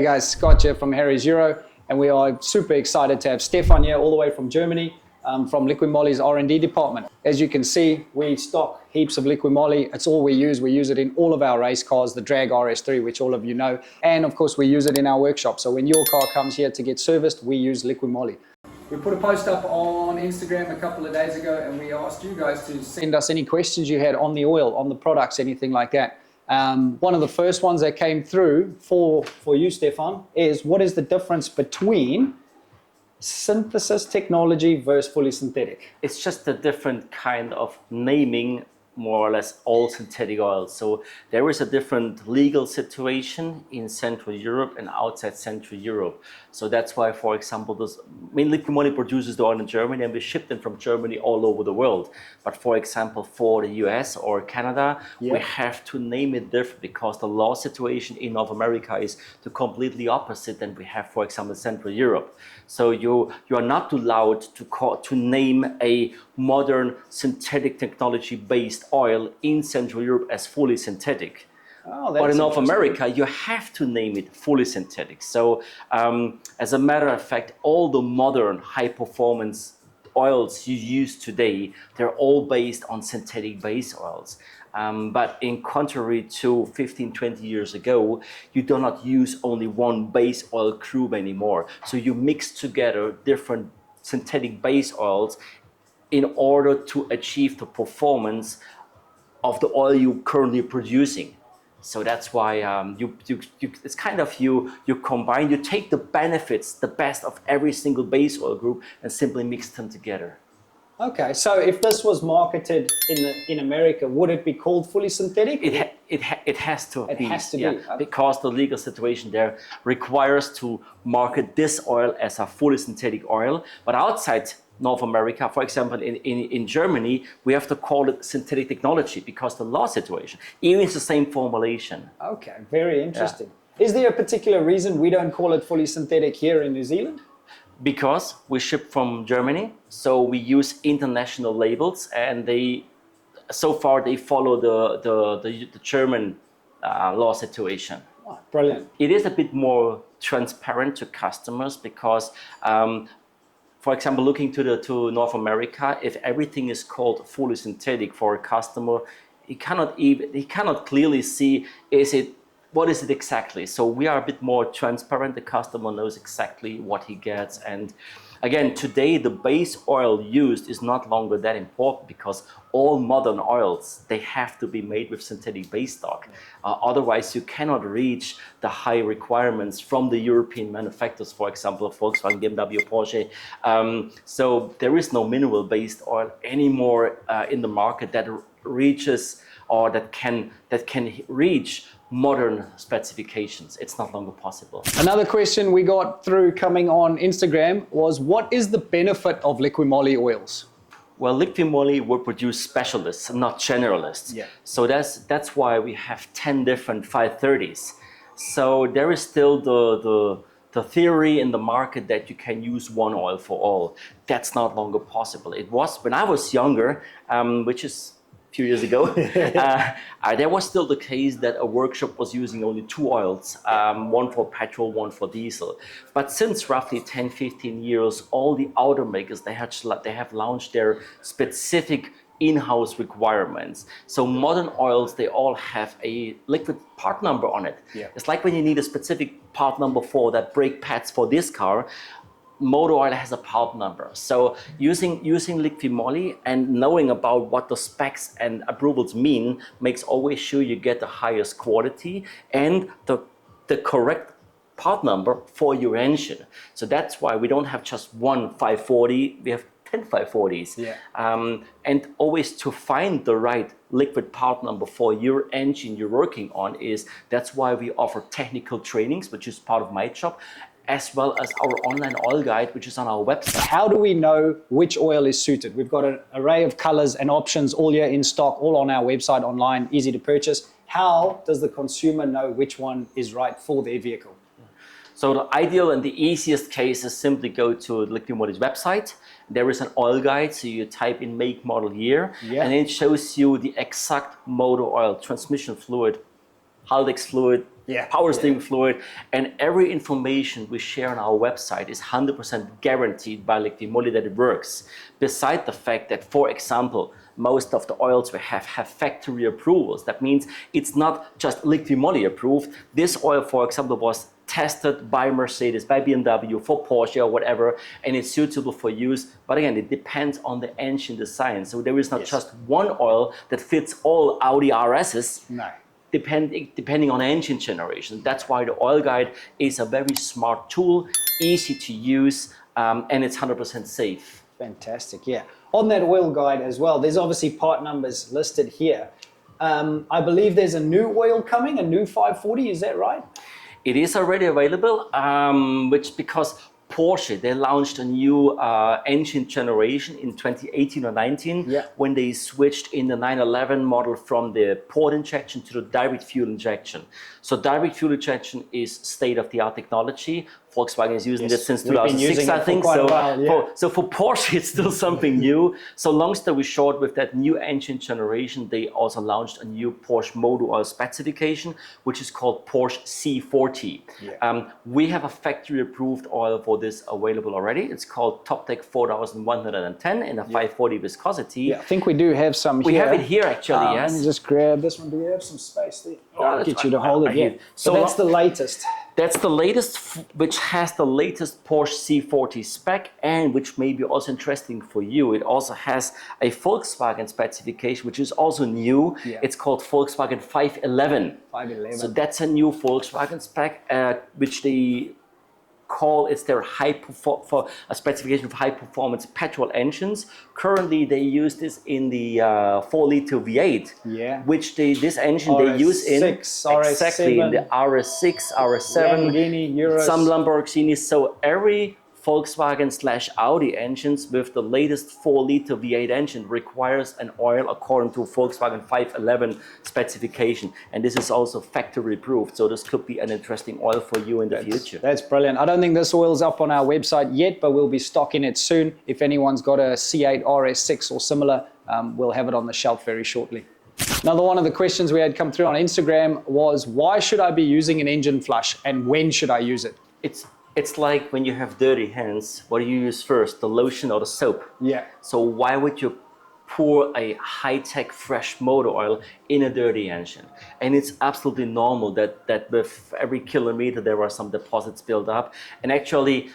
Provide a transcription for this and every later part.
Hey guys, Scott here from Harry's Euro, and we are super excited to have Stefan here all the way from Germany, from LiquiMoly's R&D department. As you can see, we stock heaps of LiquiMoly. It's all we use. We use it in all of our race cars, the Drag RS3, which all of you know, and of course we use it in our workshop. So when your car comes here to get serviced, we use LiquiMoly. We put a post up on Instagram a couple of days ago, and we asked you guys to send us any questions you had on the oil, on the products, anything like that. One of the first ones that came through for you, Stefan, is what is the difference between synthesis technology versus fully synthetic? It's just a different kind of naming, more or less, all synthetic oils. So there is a different legal situation in Central Europe and outside Central Europe. So that's why, for example, LiquiMoly produces the oil in Germany, and we ship them from Germany all over the world. But for example, for the US or Canada, we have to name it different because the law situation in North America is the completely opposite than we have, for example, Central Europe. So you are not allowed to name a modern synthetic technology-based oil in Central Europe as fully synthetic. Oh, but in North America, you have to name it fully synthetic. So as a matter of fact, all the modern high-performance oils you use today, they're all based on synthetic base oils. But in contrary to 15, 20 years ago, you do not use only one base oil group anymore. So you mix together different synthetic base oils in order to achieve the performance of the oil you're currently producing. So that's why it's kind of you combine, you take the benefits, the best of every single base oil group, and simply mix them together. Okay, so if this was marketed in America, would it be called fully synthetic? It has to be. It has to be. Okay. Because the legal situation there requires to market this oil as a fully synthetic oil. But outside North America, for example, in Germany, we have to call it synthetic technology because the law situation, even it's the same formulation. Okay, very interesting. Yeah. Is there a particular reason we don't call it fully synthetic here in New Zealand? Because we ship from Germany, so we use international labels, and so far they follow the German law situation. Oh, brilliant. It is a bit more transparent to customers because, for example, looking to North America, if everything is called fully synthetic for a customer, he cannot clearly see what is it exactly. So we are a bit more transparent. The customer knows exactly what he gets. And again, today the base oil used is not longer that important because all modern oils, they have to be made with synthetic base stock. Otherwise, you cannot reach the high requirements from the European manufacturers, for example, Volkswagen, BMW, Porsche. So there is no mineral-based oil anymore in the market that reaches or that can reach modern specifications. It's not longer possible. Another question we got through coming on Instagram was, what is the benefit of LiquiMoly oils? Well, LiquiMoly will produce specialists, not generalists. Yeah. So that's why we have 10 different 530s. So there is still the theory in the market that you can use one oil for all. That's not longer possible. It was when I was younger, which is few years ago, there was still the case that a workshop was using only two oils, one for petrol, one for diesel. But since roughly 10, 15 years, all the automakers, they have launched their specific in-house requirements. So modern oils, they all have a liquid part number on it. Yeah. It's like when you need a specific part number for that brake pads for this car, motor oil has a part number. So using LiquiMoly and knowing about what the specs and approvals mean makes always sure you get the highest quality and the correct part number for your engine. So that's why we don't have just one 540, we have 10 540s. Yeah. And always to find the right liquid part number for your engine you're working on that's why we offer technical trainings, which is part of my job, as well as our online oil guide, which is on our website. How do we know which oil is suited? We've got an array of colors and options all here in stock, all on our website online, easy to purchase. How does the consumer know which one is right for their vehicle? So the ideal and the easiest case is simply go to LiquiMoly's website. There is an oil guide, so you type in make, model, year, and it shows you the exact motor oil, transmission fluid, Haldex fluid, power steering fluid, and every information we share on our website is 100% guaranteed by LiquiMoly that it works. Beside the fact that, for example, most of the oils we have factory approvals. That means it's not just LiquiMoly approved. This oil, for example, was tested by Mercedes, by BMW, for Porsche or whatever, and it's suitable for use. But again, it depends on the engine design. So there is not just one oil that fits all Audi RSs. No. Depending on engine generation. That's why the oil guide is a very smart tool, easy to use, and it's 100% safe. Fantastic, yeah. On that oil guide as well, there's obviously part numbers listed here. I believe there's a new oil coming, a new 540, is that right? It is already available, which because Porsche, they launched a new engine generation in 2018 or 19 when they switched in the 911 model from the port injection to the direct fuel injection. So direct fuel injection is state-of-the-art technology. Volkswagen is using it since 2006, I think. So for Porsche, it's still something new. So long story short, with that new engine generation, they also launched a new Porsche motor oil specification, which is called Porsche C40. We have a factory-approved oil for this available already. It's called TopTech 4110 in a 540 viscosity. Yeah, I think we do have some here. We have it here actually, yes. Let me just grab this one. Do we have some space there? I'll get you to right, hold right it here. here. So that's the latest. That's the latest, which has the latest Porsche C40 spec, and which may be also interesting for you. It also has a Volkswagen specification, which is also new. It's called Volkswagen 511. 511. So that's a new Volkswagen spec, which they call it's their for a specification of high performance petrol engines. Currently, they use this in the 4-liter V8, which this engine they use in exactly in the RS6, RS7, some Lamborghinis. So every Volkswagen/Audi engines with the latest 4-liter V8 engine requires an oil according to Volkswagen 511 specification, and this is also factory approved. So this could be an interesting oil for you in the future. That's brilliant. I don't think this oil's up on our website yet, but we'll be stocking it soon. If anyone's got a C8 RS6 or similar, we'll have it on the shelf very shortly. Another one of the questions we had come through on Instagram was, why should I be using an engine flush and when should I use it? It's like when you have dirty hands, what do you use first, the lotion or the soap? So why would you pour a high-tech fresh motor oil in a dirty engine? And it's absolutely normal that with every kilometer there are some deposits built up. And actually,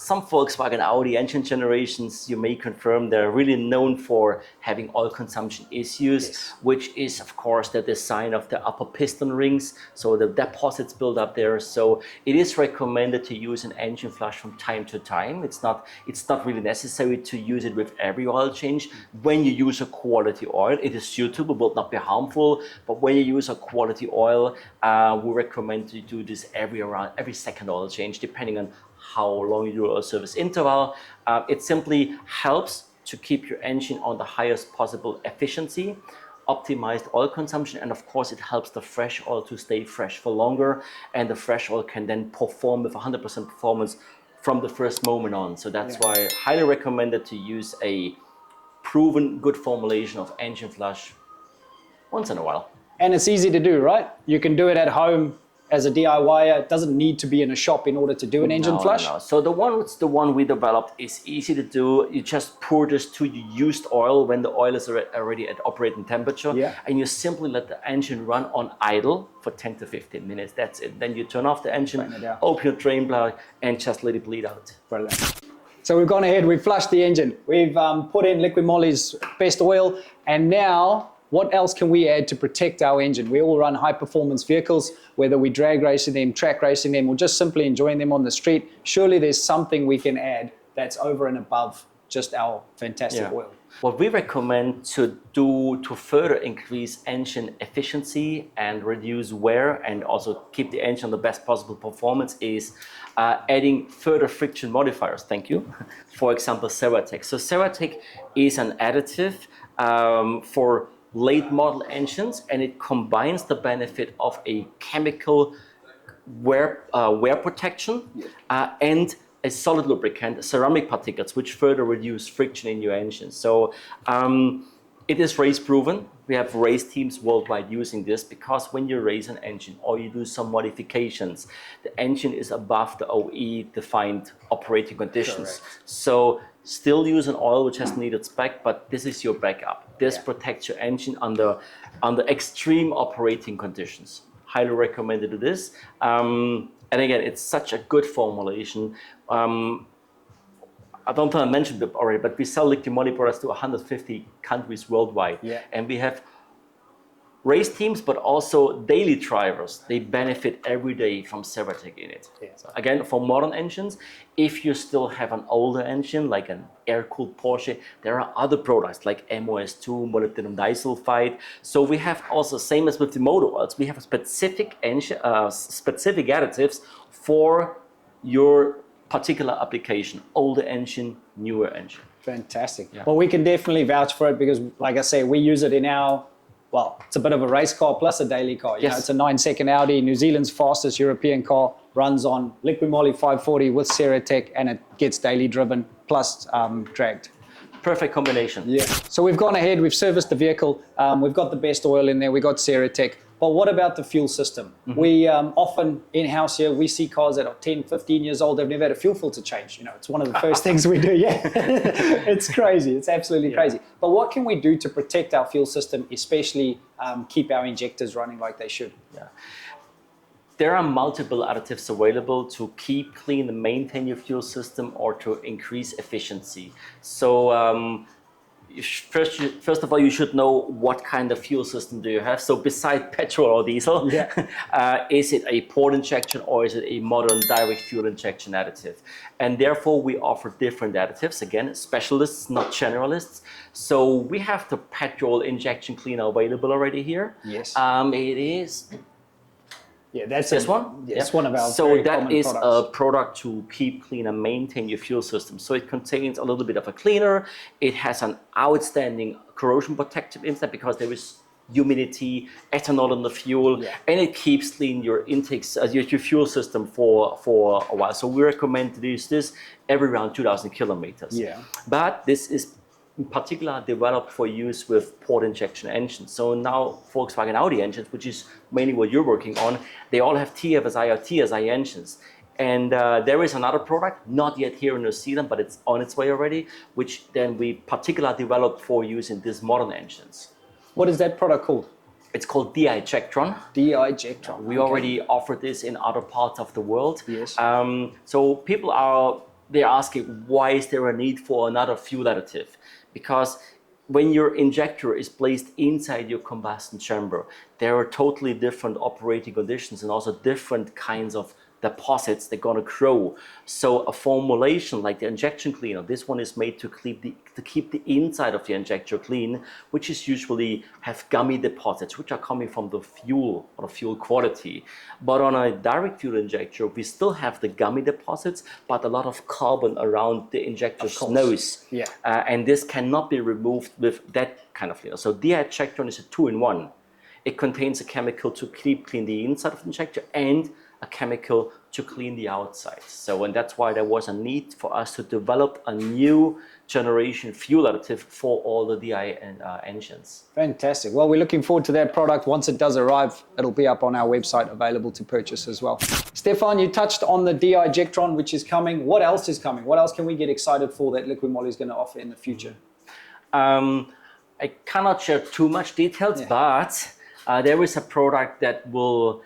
some Volkswagen Audi engine generations, you may confirm, they're really known for having oil consumption issues, which is, of course, the design of the upper piston rings. So the deposits build up there. So it is recommended to use an engine flush from time to time. It's not really necessary to use it with every oil change. When you use a quality oil, it is suitable, will not be harmful. But when you use a quality oil, we recommend to do this every second oil change, depending on how long you do oil service interval. It simply helps to keep your engine on the highest possible efficiency, optimized oil consumption, and of course it helps the fresh oil to stay fresh for longer, and the fresh oil can then perform with 100% performance from the first moment on. So that's why I highly recommended to use a proven good formulation of engine flush once in a while. And it's easy to do, right? You can do it at home as a DIYer. It doesn't need to be in a shop in order to do an engine flush. No. So the one we developed is easy to do. You just pour this to used oil when the oil is already at operating temperature, and you simply let the engine run on idle for 10 to 15 minutes. That's it. Then you turn off the engine, open your drain plug, and just let it bleed out. Brilliant. So we've gone ahead, we've flushed the engine, we've put in LiquiMoly's best oil, and now what else can we add to protect our engine? We all run high performance vehicles, whether we drag racing them, track racing them, or just simply enjoying them on the street. Surely there's something we can add that's over and above just our fantastic oil. What we recommend to do to further increase engine efficiency and reduce wear and also keep the engine on the best possible performance is adding further friction modifiers. Thank you. For example, Ceratec. So Ceratec is an additive for late model engines, and it combines the benefit of a chemical wear protection and a solid lubricant, ceramic particles, which further reduce friction in your engine. So It is race proven. We have race teams worldwide using this because when you race an engine or you do some modifications, the engine is above the OE defined operating conditions. Correct. So still use an oil which has needed spec, but this is your backup. This protects your engine under extreme operating conditions. Highly recommended to this. And again, it's such a good formulation. I don't think I mentioned it already, but we sell LiquiMoly products to 150 countries worldwide. Yeah. And we have race teams, but also daily drivers. They benefit every day from Ceratec in it. Yeah. So again, for modern engines, if you still have an older engine, like an air-cooled Porsche, there are other products like MOS2, molybdenum disulfide. So we have also, same as with the motor oils, we have specific additives for your particular application, older engine, newer engine. Fantastic. Yeah. Well, we can definitely vouch for it because, like I say, we use it in our, well, it's a bit of a race car plus a daily car. You know, it's a 9-second Audi, New Zealand's fastest European car, runs on LiquiMoly 540 with Ceratec, and it gets daily driven plus dragged. Perfect combination. Yeah. So we've gone ahead, we've serviced the vehicle, we've got the best oil in there, we got Ceratec. But what about the fuel system? We often in-house here, we see cars that are 10, 15 years old, they've never had a fuel filter change. You know, it's one of the first things we do. Yeah, it's crazy. It's absolutely crazy. But what can we do to protect our fuel system, especially keep our injectors running like they should? Yeah. There are multiple additives available to keep clean and maintain your fuel system or to increase efficiency. So first of all, you should know what kind of fuel system do you have. So beside petrol or diesel, is it a port injection or is it a modern direct fuel injection additive? And therefore we offer different additives, again, specialists, not generalists. So we have the petrol injection cleaner available already here. Yes. It is... Yeah, that's this one. It's one of our so very that common is products. a product to keep clean and maintain your fuel system. So it contains a little bit of a cleaner. It has an outstanding corrosion protective inside because there is humidity, ethanol in the fuel, and it keeps clean your intakes, your fuel system for a while. So we recommend to use this every around 2,000 kilometers. Yeah. But this is in particular developed for use with port injection engines. So now Volkswagen Audi engines, which is mainly what you're working on, they all have TFSI or TSI engines. And there is another product, not yet here in New Zealand, but it's on its way already, which then we particularly developed for use in these modern engines. What is that product called? It's called di-Jectron. di-Jectron. We already offer this in other parts of the world. Yes. So people they're asking, why is there a need for another fuel additive? Because when your injector is placed inside your combustion chamber, there are totally different operating conditions and also different kinds of deposits they're going to grow. So a formulation like the injection cleaner, this one is made to keep the inside of the injector clean, which is usually have gummy deposits, which are coming from the fuel or the fuel quality. But on a direct fuel injector, we still have the gummy deposits, but a lot of carbon around the injector's nose. Yeah. And this cannot be removed with that kind of cleaner. So di-Jectron is a 2-in-1. It contains a chemical to keep clean the inside of the injector and a chemical to clean the outside. So, and that's why there was a need for us to develop a new generation fuel additive for all the DI engines. Fantastic. Well, we're looking forward to that product. Once it does arrive, it'll be up on our website available to purchase as well. Stefan, you touched on the di-Jectron, which is coming. What else is coming? What else can we get excited for that LiquiMoly is going to offer in the future? I cannot share too much details, but there is a product that will...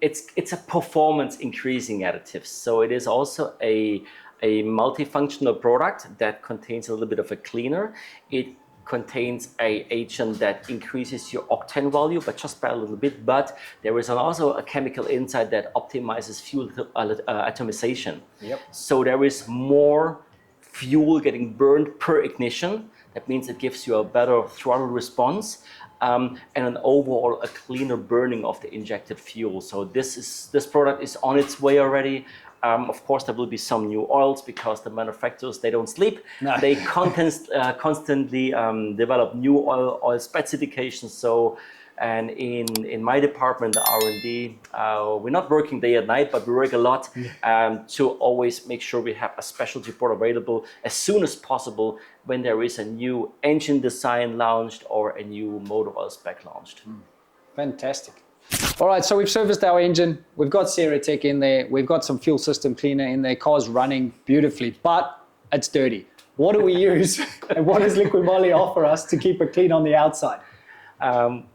It's a performance increasing additive. So it is also a multifunctional product that contains a little bit of a cleaner. It contains an agent that increases your octane value, but just by a little bit. But there is also a chemical inside that optimizes fuel atomization. Yep. So there is more fuel getting burned per ignition. That means it gives you a better throttle response. And an overall a cleaner burning of the injected fuel. So this product is on its way already. Of course, there will be some new oils because the manufacturers, they don't sleep. No. They constantly develop new oil specifications. So, and in my department, the R&D, we're not working day and night, but we work a lot to always make sure we have a specialty product available as soon as possible when there is a new engine design launched or a new motor oil spec launched. Fantastic. All right, so we've serviced our engine. We've got Ceratec in there. We've got some fuel system cleaner in there. Car's running beautifully, but it's dirty. What do we use and what does LiquiMoly offer us to keep it clean on the outside?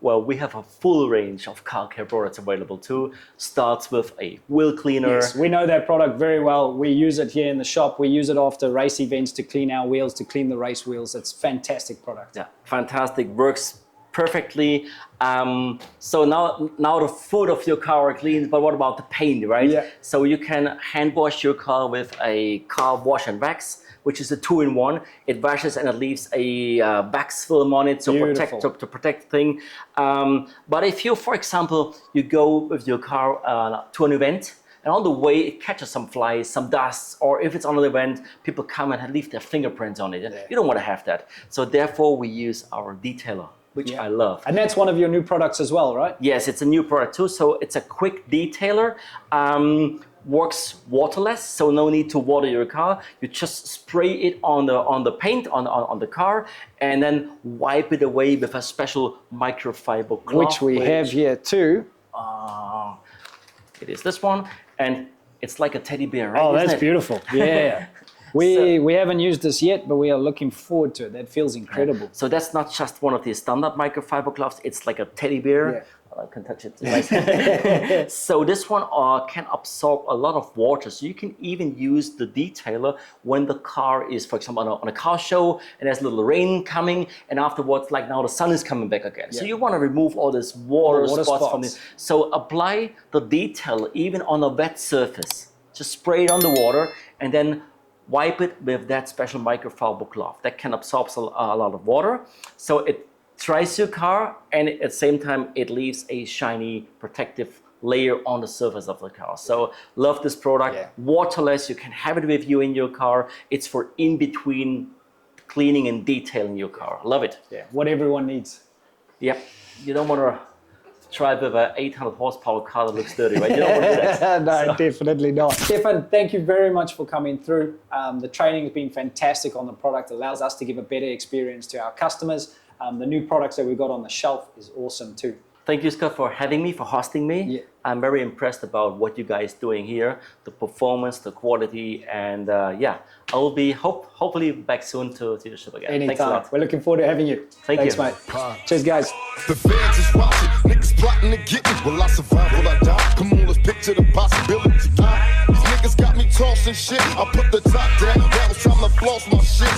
Well, we have a full range of car care products available too. Starts with a wheel cleaner. Yes, we know that product very well. We use it here in the shop. We use it after race events to clean our wheels, to clean the race wheels. It's a fantastic product. Yeah, fantastic. Works perfectly. So now the foot of your car are clean, but what about the paint, right? Yeah. So you can hand wash your car with a car wash and wax, which is a 2-in-1. It washes and it leaves a wax film on it to protect the thing. But if you, for example, you go with your car to an event, and on the way it catches some flies, some dust, or if it's on an event, people come and leave their fingerprints on it. Yeah. You don't want to have that. So therefore we use our detailer, which I love. And that's one of your new products as well, right? Yes, it's a new product too. So it's a quick detailer. Works waterless, so no need to water your car. You just spray it on the paint on the car, and then wipe it away with a special microfiber cloth, which we have here too. It is this one, and it's like a teddy bear, right? Oh, Isn't that's it? beautiful. Yeah. We haven't used this yet, but we are looking forward to it. That feels incredible. So that's not just one of these standard microfiber gloves. It's like a teddy bear. Yeah. I can touch it. So this one can absorb a lot of water. So you can even use the detailer when the car is, for example, on a car show and there's a little rain coming, and afterwards, like now the sun is coming back again. Yeah. So you want to remove all this water spots from it. So apply the detailer even on a wet surface. Just spray it on the water and then wipe it with that special microfiber cloth that can absorb a lot of water. So it dries your car, and at the same time it leaves a shiny protective layer on the surface of the car. So love this product. Yeah. Waterless, you can have it with you in your car. It's for in between cleaning and detailing your car. Love it. Yeah, what everyone needs. Yep. You don't want to drive with an 800 horsepower car that looks dirty, right? You don't want to do that. No, definitely not. Stefan, thank you very much for coming through. The training has been fantastic on the product. It allows us to give a better experience to our customers. The new products that we've got on the shelf is awesome too. Thank you, Scott, for having me, for hosting me. Yeah. I'm very impressed about what you guys doing here, the performance, the quality, and yeah, I will be hopefully back soon to the shop again. Anytime. Thanks a lot. We're looking forward to having you. Thanks, mate. Cheers, guys. The fans is watching, niggas plotting to get me. Will I survive? Will I die? Come on, let's picture the possibility. These niggas got me tossing shit. I put the top down. Now it's time to floss my shit.